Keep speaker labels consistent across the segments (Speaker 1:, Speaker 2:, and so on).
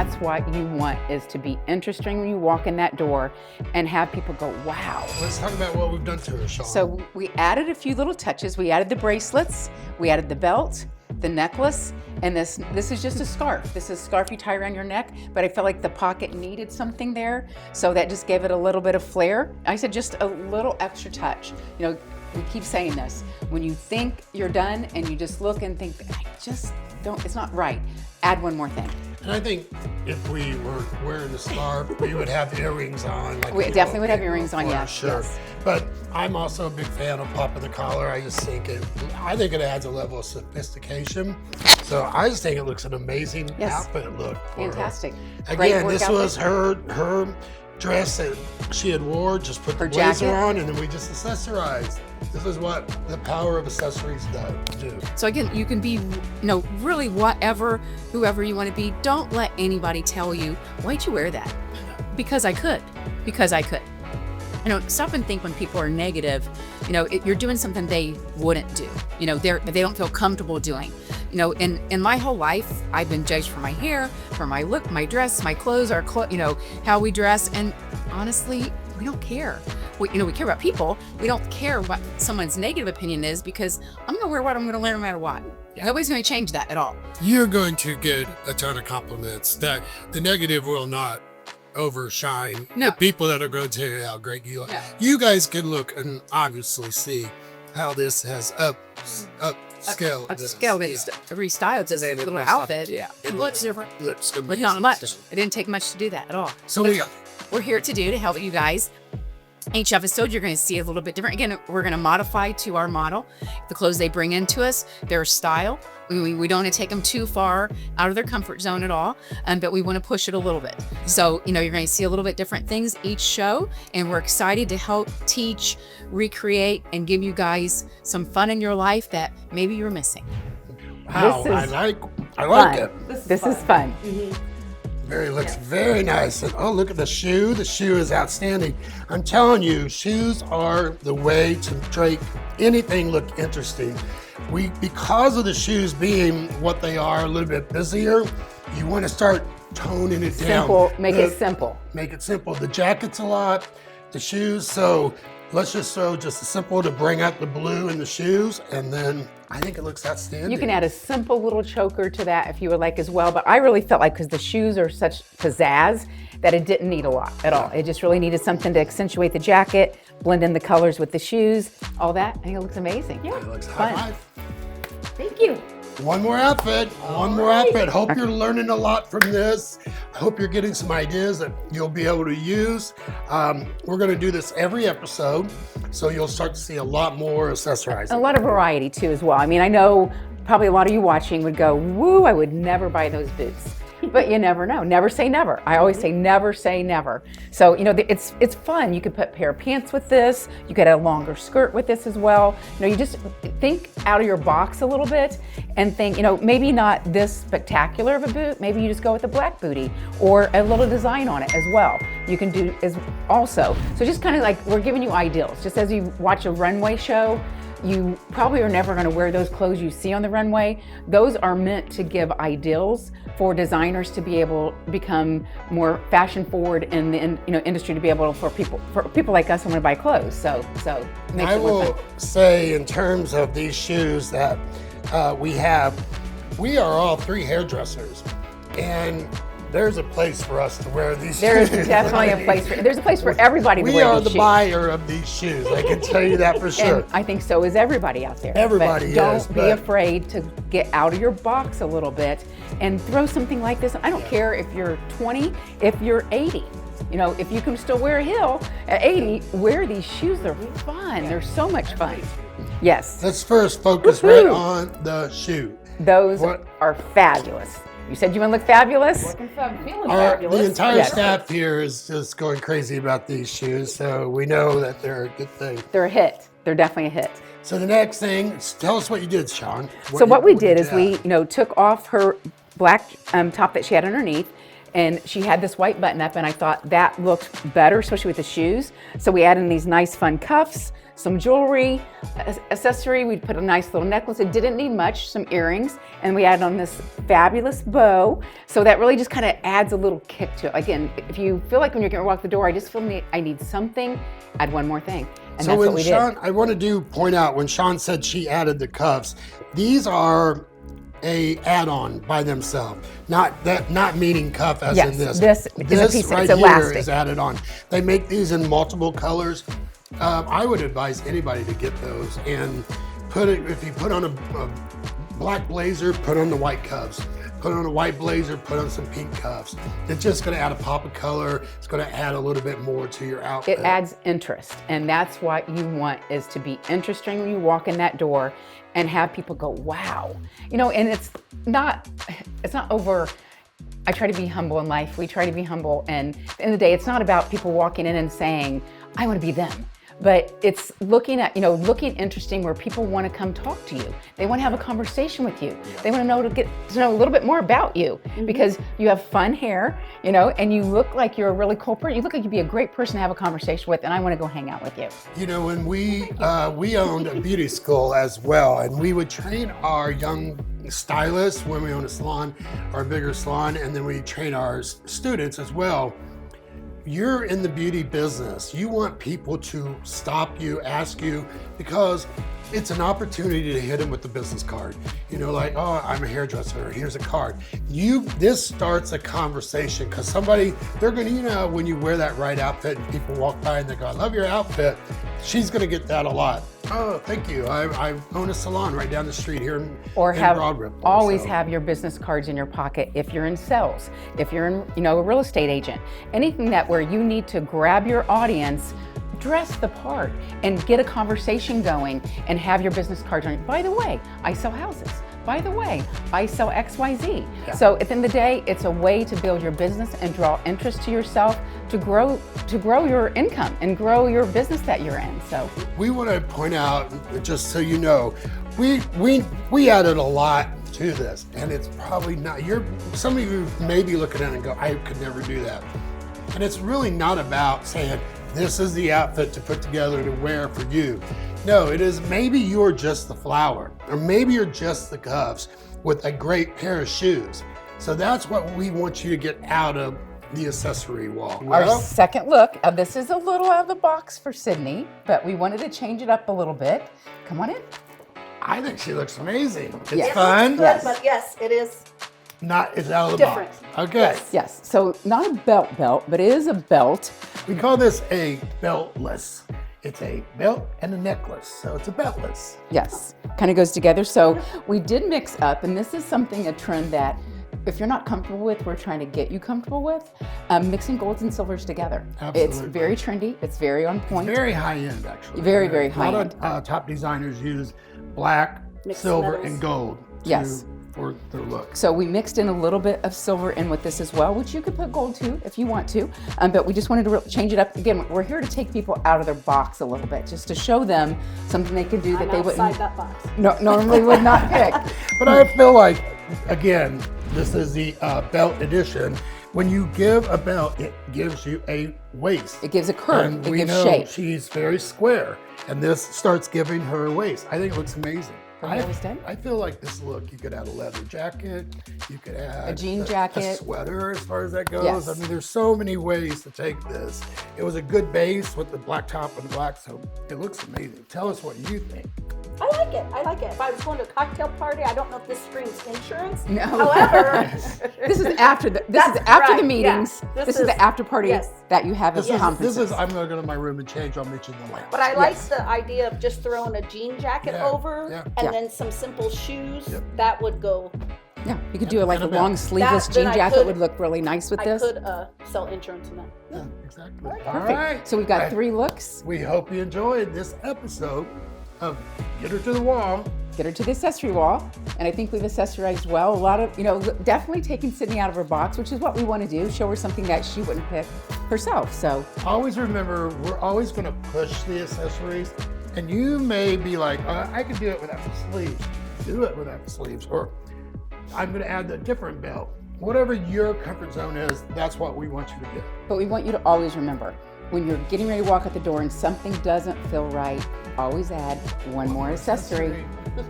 Speaker 1: that's what you want, is to be interesting when you walk in that door and have people go, wow.
Speaker 2: Let's talk about what we've done to her, Sean.
Speaker 1: So we added a few little touches. We added the bracelets, we added the belt, the necklace, and this is just a scarf. This is a scarf you tie around your neck, but I felt like the pocket needed something there, so that just gave it a little bit of flair. I said just a little extra touch. You know, we keep saying this. When you think you're done and you just look and think, I just don't, it's not right, add one more thing.
Speaker 2: And I think if we were wearing the scarf, we would have earrings on. Like
Speaker 1: We definitely would have earrings on, yes.
Speaker 2: Sure.
Speaker 1: Yes.
Speaker 2: But I'm also a big fan of popping the collar. I think it adds a level of sophistication. So I just think it looks an amazing outfit look.
Speaker 1: Fantastic.
Speaker 2: Again, this was her dress that she had wore, just put the blazer on, and then we just accessorized. This is what the power of accessories do.
Speaker 3: So again, you can be, really whoever you want to be. Don't let anybody tell you, why'd you wear that? Because I could. Stop and think when people are negative, you're doing something they wouldn't do. They don't feel comfortable doing. In my whole life, I've been judged for my hair, for my look, my dress, my clothes, how we dress. And honestly, we don't care. We care about people. We don't care what someone's negative opinion is, because I'm going to wear what I'm going to wear no matter what. Nobody's going to change that at all.
Speaker 4: You're going to get a ton of compliments. That the negative will not overshine the people that are going to tell you how great you are.
Speaker 3: Yeah.
Speaker 4: You guys can look and obviously see how this has upscaled.
Speaker 3: Restyled this little outfit.
Speaker 4: Yeah.
Speaker 3: It looks different.
Speaker 4: Looks
Speaker 3: But not much. It didn't take much to do that at all.
Speaker 4: So
Speaker 3: We're here to help you guys. Each episode, you're going to see a little bit different. Again, we're going to modify to our model. The clothes they bring into us, their style. We don't want to take them too far out of their comfort zone at all, but we want to push it a little bit. So, you're going to see a little bit different things each show, and we're excited to help teach, recreate, and give you guys some fun in your life that maybe you're missing.
Speaker 2: Wow,
Speaker 1: This is
Speaker 2: I like it.
Speaker 1: This is fun.
Speaker 2: Looks very nice. And oh, look at the shoe. The shoe is outstanding. I'm telling you, shoes are the way to make anything look interesting. Because of the shoes being what they are, a little bit busier, you want to start toning it down.
Speaker 1: Simple, make it simple.
Speaker 2: Make it simple. The jacket's a lot, the shoes. So let's just throw just a simple to bring out the blue in the shoes, and then I think it looks outstanding.
Speaker 1: You can add a simple little choker to that if you would like as well, but I really felt like, because the shoes are such pizzazz, that it didn't need a lot at all. It just really needed something to accentuate the jacket, blend in the colors with the shoes, all that. I think it looks amazing.
Speaker 2: Yeah, it looks high five.
Speaker 1: Thank you.
Speaker 2: One more outfit. Hope you're learning a lot from this. I hope you're getting some ideas that you'll be able to use. We're going to do this every episode, so you'll start to see a lot more accessorizing.
Speaker 1: A lot of variety too as well. I mean, I know probably a lot of you watching would go, woo, I would never buy those boots. But you never know. Never say never. I always say never say never. So, it's fun. You could put a pair of pants with this. You could add a longer skirt with this as well. You just think out of your box a little bit and think, maybe not this spectacular of a boot. Maybe you just go with a black bootie or a little design on it as well. You can do as also. So just kind of like, we're giving you ideals. Just as you watch a runway show, you probably are never going to wear those clothes you see on the runway. Those are meant to give ideals for designers to be able to become more fashion forward in the industry, to be able for people like us who want to buy clothes. So it makes
Speaker 2: I
Speaker 1: it more
Speaker 2: will
Speaker 1: fun.
Speaker 2: say, in terms of these shoes that we are all three hairdressers, and there's a place for us to wear these
Speaker 1: There's
Speaker 2: shoes.
Speaker 1: definitely there's a place for everybody to
Speaker 2: We
Speaker 1: wear
Speaker 2: are
Speaker 1: these
Speaker 2: the
Speaker 1: shoes.
Speaker 2: buyer of these shoes. I can tell you that for sure.
Speaker 1: And I think so is everybody out there.
Speaker 2: Everybody
Speaker 1: but
Speaker 2: is,
Speaker 1: don't be afraid to get out of your box a little bit and throw something like this. I don't care if you're 20, if you're 80. If you can still wear a heel at 80, wear these shoes. They're fun. They're so much fun. Yes.
Speaker 2: Let's first focus right on the shoe.
Speaker 1: Those are fabulous. You said you want to look fabulous?
Speaker 2: The entire staff here is just going crazy about these shoes, so we know that they're a good thing.
Speaker 1: They're a hit. They're definitely a hit.
Speaker 2: So the next thing, tell us what you did, Sean.
Speaker 1: What we did is we, took off her black top that she had underneath, and she had this white button up, and I thought that looked better, especially with the shoes. So we added in these nice fun cuffs. some jewelry, accessory. We'd put a nice little necklace. It didn't need much, some earrings, and we added on this fabulous bow. So that really just kind of adds a little kick to it. Again, if you feel like when you're going to walk the door, I just feel I need something, add one more thing. And
Speaker 2: so
Speaker 1: that's what
Speaker 2: when
Speaker 1: we
Speaker 2: Sean,
Speaker 1: did.
Speaker 2: I want to point out when Sean said she added the cuffs, these are a add-on by themselves. Not meaning cuff as
Speaker 1: Yes,
Speaker 2: in this.
Speaker 1: this is a piece,
Speaker 2: right
Speaker 1: it's
Speaker 2: here
Speaker 1: elastic.
Speaker 2: is added on. They make these in multiple colors. I would advise anybody to get those and if you put on a black blazer, put on the white cuffs. Put on a white blazer, put on some pink cuffs. It's just gonna add a pop of color. It's gonna add a little bit more to your outfit.
Speaker 1: It adds interest, and that's what you want, is to be interesting when you walk in that door and have people go, wow. And it's not over. I try to be humble in life. We try to be humble, and at the end of the day, it's not about people walking in and saying, I want to be them. But it's looking interesting, where people want to come talk to you. They want to have a conversation with you. They want to get to know a little bit more about you, because you have fun hair, and you look like you're a really cool person. You look like you'd be a great person to have a conversation with, and I want to go hang out with you.
Speaker 2: When we owned a beauty school as well, and we would train our young stylists when we own a salon, our bigger salon, and then we train our students as well. You're in the beauty business. You want people to stop you, ask you, because it's an opportunity to hit them with the business card. Like, oh, I'm a hairdresser, here's a card. This starts a conversation, because they're gonna, when you wear that right outfit and people walk by and they go, I love your outfit, she's gonna get that a lot. Oh, thank you. I own a salon right down the street here in Broad Ripple.
Speaker 1: Always have your business cards in your pocket if you're in sales, if you're in, a real estate agent, anything where you need to grab your audience, dress the part and get a conversation going and have your business cards on. By the way, I sell houses. By the way, I sell XYZ. Yeah. So at the end of the day, it's a way to build your business and draw interest to yourself, to grow your income and grow your business that you're in. So
Speaker 2: we want to point out, just so you know, we added a lot to this, and it's probably not, some of you may be looking at it and go, I could never do that. And it's really not about saying, this is the outfit to put together to wear for you. No, it is maybe you're just the flower, or maybe you're just the cuffs with a great pair of shoes. So that's what we want you to get out of the accessory wall.
Speaker 1: Our second look, this is a little out of the box for Sydney, but we wanted to change it up a little bit. Come on in.
Speaker 2: I think she looks amazing. It's
Speaker 1: Yes.
Speaker 2: fun.
Speaker 5: Yes. But yes, it is.
Speaker 2: It's out of the
Speaker 5: Different.
Speaker 2: box. Okay.
Speaker 1: Yes, so not a belt, but it is a belt.
Speaker 2: We call this a beltless. It's a belt and a necklace, so it's a beltless.
Speaker 1: Yes, kind of goes together. So we did mix up, and this is a trend that if you're not comfortable with, we're trying to get you comfortable with, mixing golds and silvers together.
Speaker 2: Absolutely.
Speaker 1: It's very trendy. It's very on point.
Speaker 2: Very high end, actually.
Speaker 1: Very, very high
Speaker 2: A
Speaker 1: end.
Speaker 2: lot of top designers use black,
Speaker 5: Mixed
Speaker 2: silver,
Speaker 5: metals.
Speaker 2: and gold for their look.
Speaker 1: So we mixed in a little bit of silver in with this as well, which you could put gold too if you want to, but we just wanted to change it up. Again, we're here to take people out of their box a little bit, just to show them something they can do that
Speaker 5: I'm
Speaker 1: they
Speaker 5: outside
Speaker 1: wouldn't
Speaker 5: that box.
Speaker 1: normally would not pick.
Speaker 2: But I feel like, again, this is the belt edition. When you give a belt, it gives you a waist.
Speaker 1: It gives a curve,
Speaker 2: And
Speaker 1: it
Speaker 2: we
Speaker 1: gives
Speaker 2: know
Speaker 1: shape.
Speaker 2: she's very square, and this starts giving her a waist. I think it looks amazing.
Speaker 1: Her hair was done?
Speaker 2: I feel like this look, you could add a leather jacket, you could add
Speaker 1: A jean
Speaker 2: a
Speaker 1: jacket.
Speaker 2: sweater as far as that goes.
Speaker 1: Yes.
Speaker 2: I mean, there's so many ways to take this. It was a good base with the black top and black, so it looks amazing. Tell us what you think.
Speaker 5: I like it. I like it. If I was going to a cocktail party, I don't know if this screams insurance.
Speaker 1: No.
Speaker 5: However,
Speaker 1: This is after the
Speaker 5: That's
Speaker 1: after the
Speaker 5: right,
Speaker 1: meetings.
Speaker 5: yeah.
Speaker 1: This is the after party
Speaker 5: yes.
Speaker 1: that you have at
Speaker 2: This
Speaker 1: conferences.
Speaker 2: is, I'm gonna go to my room and change, I'll meet you in the lounge.
Speaker 5: but I like the idea of just throwing a jean jacket
Speaker 2: Yeah,
Speaker 5: over
Speaker 2: yeah.
Speaker 5: and
Speaker 1: Yeah.
Speaker 5: then some simple shoes.
Speaker 2: Yep.
Speaker 5: That would go.
Speaker 1: Yeah, you could do like a
Speaker 2: and a belt.
Speaker 1: long sleeveless
Speaker 5: Then
Speaker 1: jean
Speaker 5: I
Speaker 1: jacket
Speaker 5: could-
Speaker 1: would look really nice with
Speaker 5: I
Speaker 1: this.
Speaker 5: could sell insurance in that.
Speaker 2: Yeah, exactly.
Speaker 5: Perfect.
Speaker 2: All right.
Speaker 1: So we've got 3 looks.
Speaker 2: We hope you enjoyed this episode of Get Her to the Wall.
Speaker 1: Get her to the accessory wall, and I think we've accessorized well. A lot of, definitely taking Sydney out of her box, which is what we want to do. Show her something that she wouldn't pick herself. So
Speaker 2: Always remember, we're always going to push the accessories, and you may be like, I could do it without the sleeves. Do it without the sleeves, or I'm going to add a different belt. Whatever your comfort zone is, that's what we want you to do.
Speaker 1: but we want you to always remember, when you're getting ready to walk out the door and something doesn't feel right, always add one more accessory.
Speaker 2: Get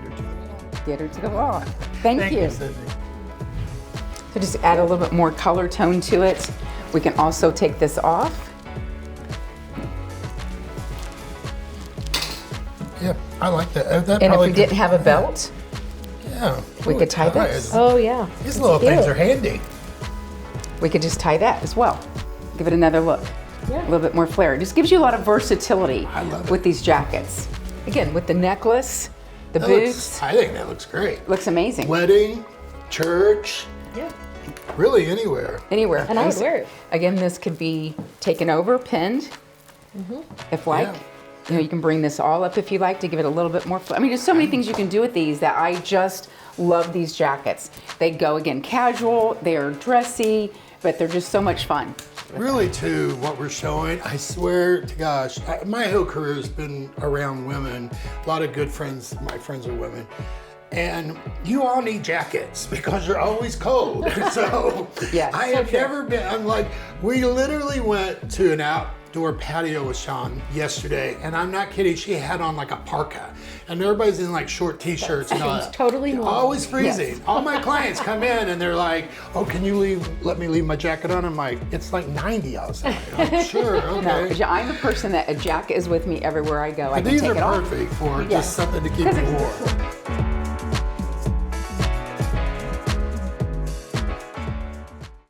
Speaker 2: her to it.
Speaker 1: Get her to the wall. Thank you.
Speaker 2: Sydney.
Speaker 1: So just add a little bit more color tone to it. We can also take this off.
Speaker 2: Yeah, I like that. That
Speaker 1: And if
Speaker 2: probably
Speaker 1: we didn't have a belt,
Speaker 2: yeah,
Speaker 1: we
Speaker 2: Ooh,
Speaker 1: could tie
Speaker 2: ties.
Speaker 1: this.
Speaker 5: Oh, yeah.
Speaker 2: These little things
Speaker 5: cute.
Speaker 2: are handy.
Speaker 1: we could just tie that as well. Give it another look.
Speaker 5: Yeah.
Speaker 1: A little bit more flair. It just gives you a lot of versatility
Speaker 2: I love it.
Speaker 1: with these jackets. Again, with the necklace, the
Speaker 2: That
Speaker 1: boots,
Speaker 2: I think that looks great.
Speaker 1: looks amazing.
Speaker 2: Wedding, church,
Speaker 5: Yeah.
Speaker 2: really anywhere.
Speaker 1: Anywhere.
Speaker 5: And I would wear it.
Speaker 1: Again, this could be taken over, pinned, if like.
Speaker 2: Yeah.
Speaker 1: You know, you can bring this all up if you like to give it a little bit more. I mean, there's so many things you can do with these that I just love these jackets. They go, again, casual, they are dressy, but they're just so much fun.
Speaker 2: Really, too, what we're showing, I swear to gosh, my whole career has been around women. A lot of good friends, my friends are women. And you all need jackets because you're always cold. So
Speaker 1: Yes.
Speaker 2: I have never been, I'm like, we literally went to an outdoor patio with Sean yesterday, and I'm not kidding, she had on like a parka. And everybody's in like short t-shirts and all
Speaker 5: seems
Speaker 2: that.
Speaker 5: totally normal.
Speaker 2: Always freezing. All my clients come in and they're like, oh, can you let me leave my jacket on? I'm like, it's like 90 outside. I'm sure,
Speaker 1: No,
Speaker 2: okay.
Speaker 1: I'm the person that a jacket is with me everywhere I go. I
Speaker 2: But
Speaker 1: can
Speaker 2: these
Speaker 1: take
Speaker 2: are
Speaker 1: it off.
Speaker 2: perfect for
Speaker 1: Yes.
Speaker 2: just something to keep
Speaker 1: Because
Speaker 2: you
Speaker 1: it's-
Speaker 2: warm.